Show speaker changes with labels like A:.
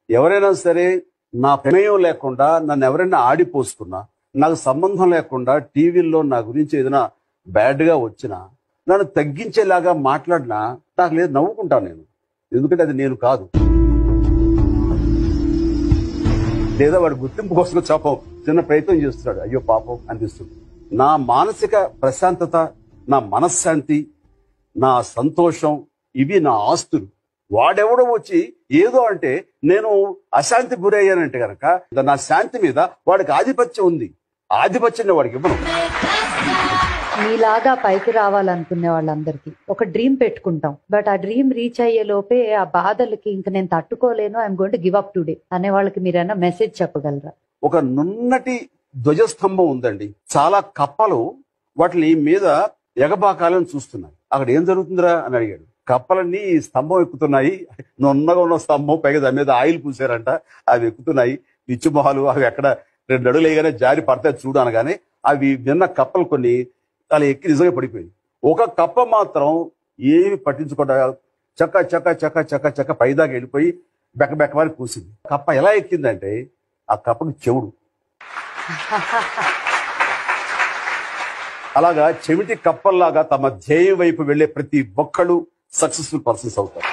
A: ఎవరైనా సరే నా ప్రమేయం లేకుండా నన్ను ఎవరైనా ఆడిపోసుకున్నా, నాకు సంబంధం లేకుండా టీవీల్లో నా గురించి ఏదైనా బ్యాడ్ గా వచ్చినా, నన్ను తగ్గించేలాగా మాట్లాడినా నాకు లేదు, నవ్వుకుంటాను నేను. ఎందుకంటే అది నేను కాదు. లేదా వాడి గుర్తింపు కోసం పాపం చిన్న ప్రయత్నం చేస్తున్నాడు, అయ్యో పాపం అనిపిస్తుంది. నా మానసిక ప్రశాంతత, నా మనశ్శాంతి, నా సంతోషం, ఇవి నా ఆస్తులు. వాడెవడో వచ్చి ఏదో అంటే నేను అశాంతి గురయ్యానంటే గనక నా శాంతి మీద వాడికి ఆధిపత్యం ఉంది. ఆధిపత్యం వాడికి ఇవ్వను.
B: మీలాగా పైకి రావాలనుకునే వాళ్ళందరికీ ఒక డ్రీమ్ పెట్టుకుంటాం. బట్ ఆ డ్రీమ్ రీచ్ అయ్యే లోపే ఆ బాధలకి ఇంక నేను తట్టుకోలేను, I'm going to give up today అనే వాళ్ళకి మీరైనా మెసేజ్ చెప్పగలరా? ఒక
A: నున్నటి ధ్వజస్తంభం ఉందండి. చాలా కప్పలు వాటిని మీద ఎగబాకాలని చూస్తున్నాయి. అక్కడ ఏం జరుగుతుందిరా అని అడిగాడు. కప్పలన్నీ స్తంభం ఎక్కుతున్నాయి, నున్నగా ఉన్న స్తంభం, పైగా దాని మీద ఆయిల్ పూసారంట, అవి ఎక్కుతున్నాయి. పిచ్చిమొహాలు అవి ఎక్కడ 2 అడుగులు వేయగానే జారి పడతాయి చూడు అనగానే అవి విన్న కప్పలు కొన్ని అలా ఎక్కి నిజంగా పడిపోయింది. ఒక కప్ప మాత్రం ఏమి పట్టించుకోకుండా చక్క చక్క చక్క చక్క చక్క పైదాకా వెళ్ళిపోయి బెక్కబెక్కమని కూసింది. కప్ప ఎలా ఎక్కిందంటే ఆ కప్పకి చెవుడు. అలాగా చెవిటి కప్పల్లాగా తమ ధ్యేయం వైపు వెళ్లే ప్రతి ఒక్కళ్ళు సక్సెస్ఫుల్ పర్సన్స్ అవుతారు.